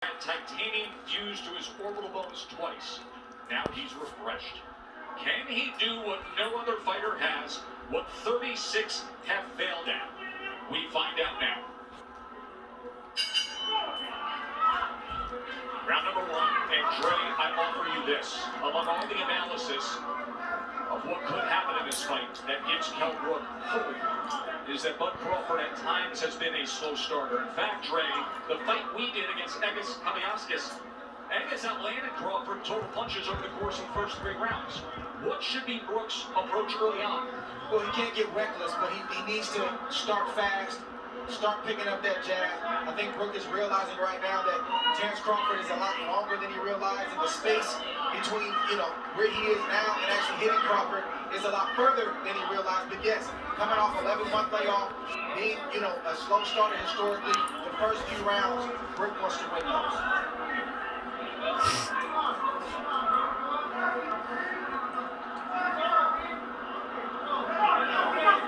Titanium fused to his orbital bones twice. Now he's refreshed. Can he do what no other fighter has, what 36 have failed at? We find out now. Round number one, and Dre, I offer you this. Among all the analysis of what could happen in this fight that gives Kell Brook hope is that Bud Crawford at times has been a slow starter. In fact, Dre, the fight we did against Egis Kamiaskis, Egis outlanded Crawford total punches over the course of the first 3 rounds. What should be Brook's approach early on? Well, he can't get reckless, but he needs to start fast, start picking up that jab. I think Brook is realizing right now that Terrence Crawford is a lot longer than he realized, and the space between, where he is now and actually hitting Crawford is a lot further than he realized. But yes, coming off 11-month layoff, being, a slow starter historically, the first few rounds, Brook wants to win those.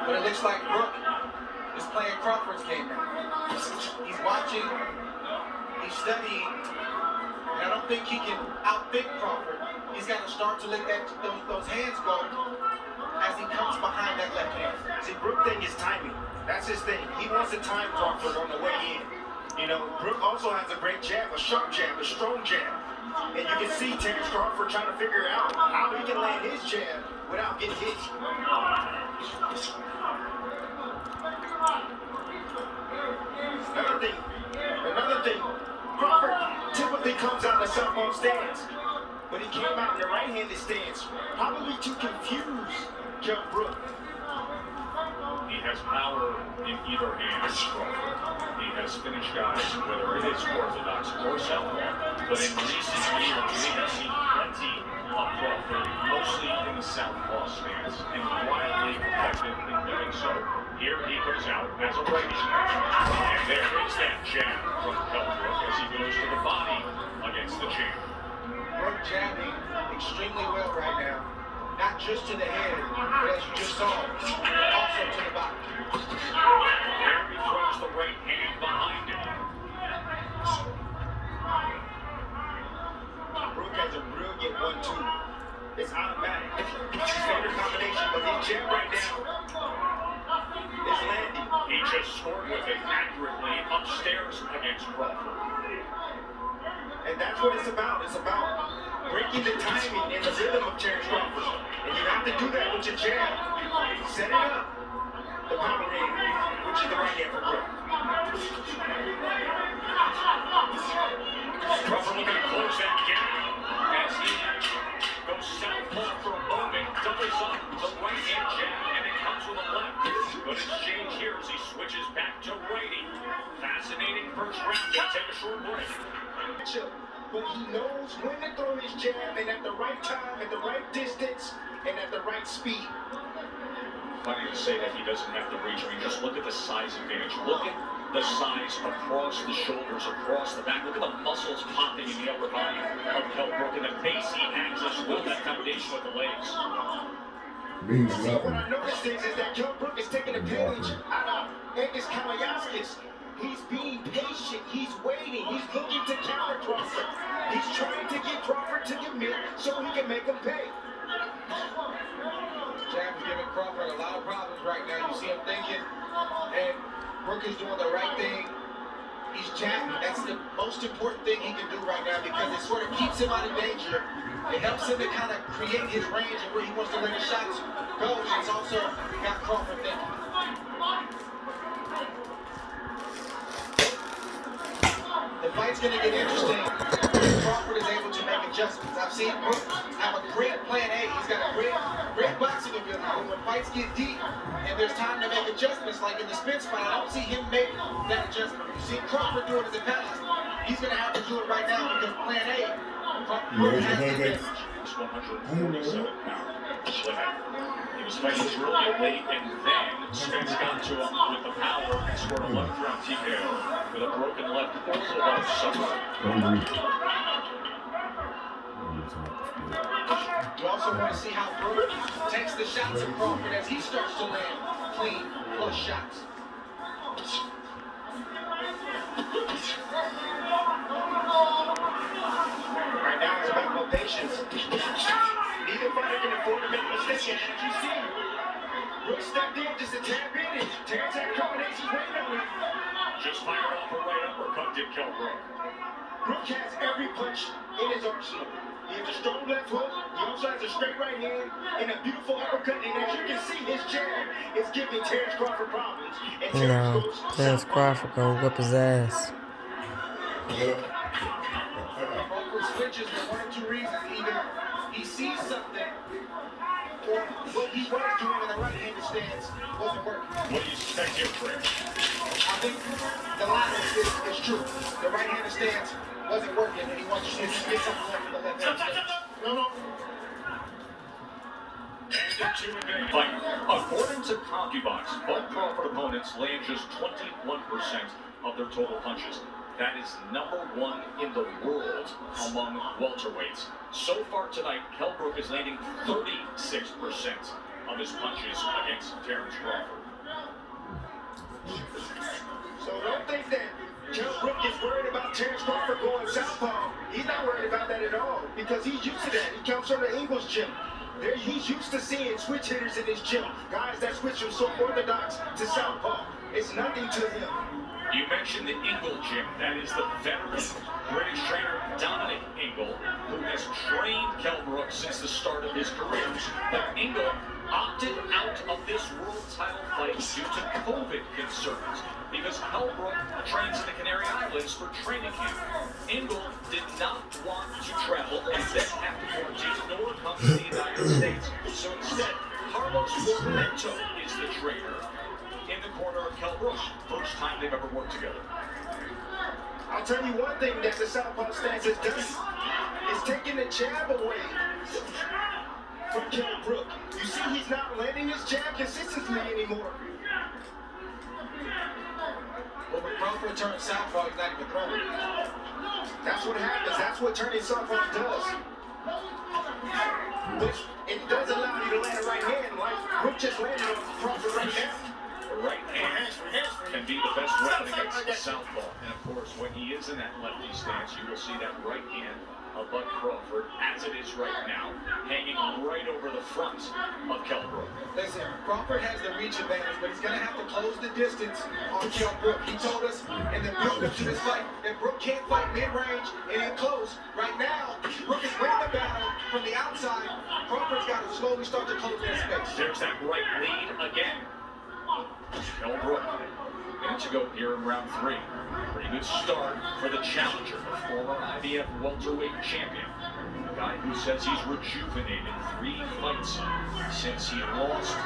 But it looks like Brook is playing Crawford's game now. He's watching, he's studying, and I don't think he can outthink Crawford. He's got to start to let those hands go as he comes behind that left hand. See, Brook thing is timing. That's his thing. He wants to time Crawford on the way in. Brook also has a great jab, a sharp jab, a strong jab. And you can see Terrence Crawford trying to figure out how he can land his jab without getting hit. Another thing, Crawford typically comes out in the southpaw stance, but he came out in the right-handed stance, probably to confuse Kell Brook. He has power in either hand, Crawford. He has finished guys, whether it is orthodox or southpaw. But in recent years, we have seen plenty of Crawford, mostly in the southpaw stance, and quietly effective in doing so. Here he comes out as a righty. And there is that jab from Kell Brook as he goes to the body against the champ. Brook jabbing extremely well right now. Not just to the head, but as you just saw, also to the body. There he throws the right hand behind him. Brook has a brilliant 1-2. It's automatic. Standard combination, but his jab right now is landing. He just scored with it accurately upstairs against Crawford. And that's what it's about. It's about breaking the timing and the rhythm of Terrence Crawford. And you have to do that with your jab. Set it up. The power hand, which is the right hand for Brook. Crawford looking to close that gap as he goes southpaw for a moment, doubles up the right hand jab, and it comes with a left. Good exchange here as he switches back to righty. Fascinating first round. They take a short break. But he knows when to throw his jab, and at the right time, at the right distance, and at the right speed. Funny to say that he doesn't have to reach. I mean, just look at the size advantage. Look at the size across the shoulders, across the back. Look at the muscles popping in the upper body of Kell Brook, and the base he adds as well, that foundation with the legs. What I noticed is that Kell Brook is taking a page out of Egis Kamiaskis. He's being patient. He's waiting. He's looking to counter Crawford. He's trying to get Crawford to commit so he can make him pay. Jab is giving Crawford a lot of problems right now. You see him thinking, and Brook is doing the right thing. He's jabbing. That's the most important thing he can do right now because it sort of keeps him out of danger. It helps him to kind of create his range and where he wants to let his shots go. And it's also got Crawford thinking. The fight's going to get interesting if Crawford is able to make adjustments. I've seen Brook have a great plan A. He's got a great boxing ability. But when fights get deep and there's time to make adjustments, like in the Spence fight, I don't see him make that adjustment. You see Crawford do it in the past. He's going to have to do it right now because plan A, Crawford has the advantage. 147 pound limit. He was fighting brilliant late, and then Spence got to him with the power and scored a 11th round TKO with a broken left orbital somewhere. You also want to see how Brook takes the shots of Crawford as he starts to land clean, flush shots. Brook has every punch in his arsenal. He has a strong left hook. He also has a straight right hand and a beautiful uppercut. And as you can see, his jab is giving Terrence Crawford problems. And No, Terrence Crawford gonna whip his ass. Crawford switches for one of two reasons. Either he sees something, or what he was doing in the right-handed stance wasn't working. What do you suspect here, Frank? I think the latter is true. The right-handed stance wasn't working, and he wants to see if he gets something left from the left-handed stance. No. Fight. According to CompuBox, both Crawford opponents land just 21% of their total punches. That is #1 in the world among welterweights. So far tonight, Kell Brook is landing 36% of his punches against Terrence Crawford. So don't think that Kell Brook is worried about Terrence Crawford going southpaw. He's not worried about that at all because he's used to that. He comes from the Ingles gym. He's used to seeing switch hitters in his gym. Guys that switch from so orthodox to southpaw. It's nothing to him. You mentioned the Ingle gym. That is the veteran British trainer Dominic Ingle, who has trained Kell Brook since the start of his career. But Ingle opted out of this world title fight due to COVID concerns because Kell Brook trains in the Canary Islands for training camp. Ingle did not want to travel and then have to quarantine nor come to the United States. So instead, Carlos Tormento is the trainer in the corner of Kell Brook. First time they've ever worked together. I'll tell you one thing that the southpaw stance has done is taking the jab away from Kell Brook. You see he's not landing his jab consistently anymore. But when Crawford turns southpaw, he's not even throwing. That's what happens. That's what turning southpaw does. But it does allow you to land a right hand like Brook just landed on Crawford right now. The right hand can be the best weapon against the southpaw. And of course, when he is in that lefty stance, you will see that right hand of Bud Crawford, as it is right now, hanging right over the front of Kell Brook. Listen, Crawford has the reach advantage, but he's going to have to close the distance on Kell Brook. He told us in the build-up to this fight that Brook can't fight mid-range and in close. Right now, Brook is winning the battle from the outside. Crawford's got to slowly start to close that space. There's that right lead again. Kell Brook, minutes ago here in round 3. Pretty good start for the challenger, the former IBF welterweight champion. A guy who says he's rejuvenated 3 fights since he lost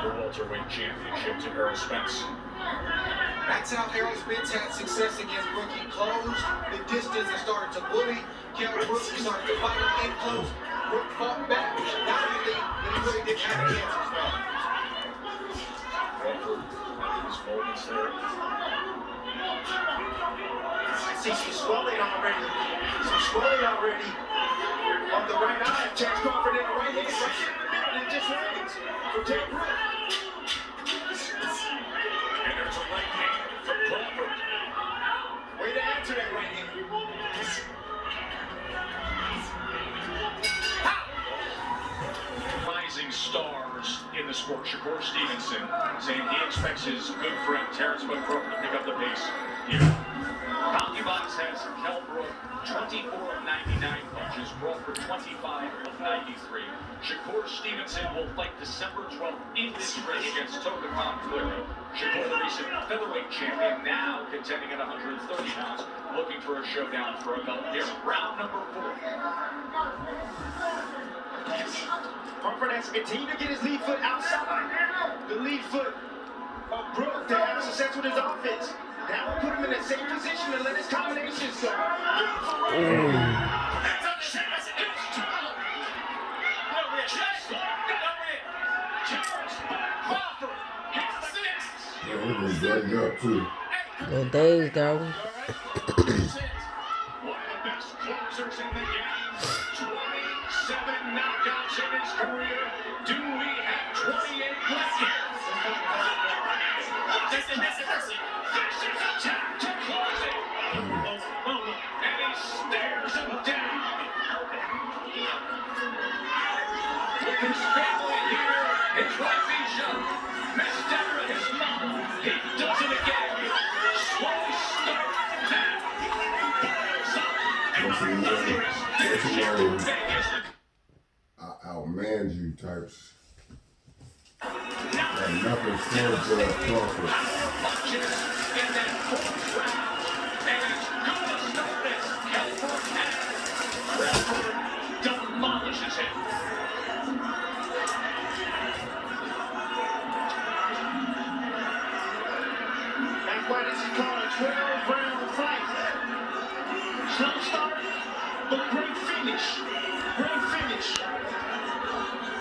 the welterweight championship to Errol Spence. That's how Errol Spence had success against Brook. He closed the distance and started to bully Kell Brook. He started to fight him in close. Brook fought back valiantly, but he really didn't have the answers, man. Crawford having his moments there. I see some swelling already. On the right eye. Terrence Crawford in the right hand. Right here in the middle. And it just lands for Kell Brook. And there's a right hand from Crawford. Way to answer that right hand. Rising stars in the sport. Shakur Stevenson saying he expects his good friend Terrence Bud Crawford to pick up the pace here. CompuBox has Kell Brook 24 of 99 punches, Crawford 25 of 93. Shakur Stevenson will fight December 12th in this ring against Toka Conflero. Shakur, the recent featherweight champion, now contending at 130 pounds, looking for a showdown for a belt here. Round number 4. Crawford has to continue to get his lead foot outside the lead foot of Brook to have success with his offense. That will put him in a safe position to let his combinations go. Little days, though. One of the best closers in the game. 27 knockouts in his career. Do we have 28 left here? This is attack to close it. And he stares him down. With his family here, his wife Isha, Miss Deborah, his mom, he does it again. Slow start back. outmanned you types. Got nothing for Crawford. Demolishes him. That's why this is called a 12-round fight. Slow start, but great finish.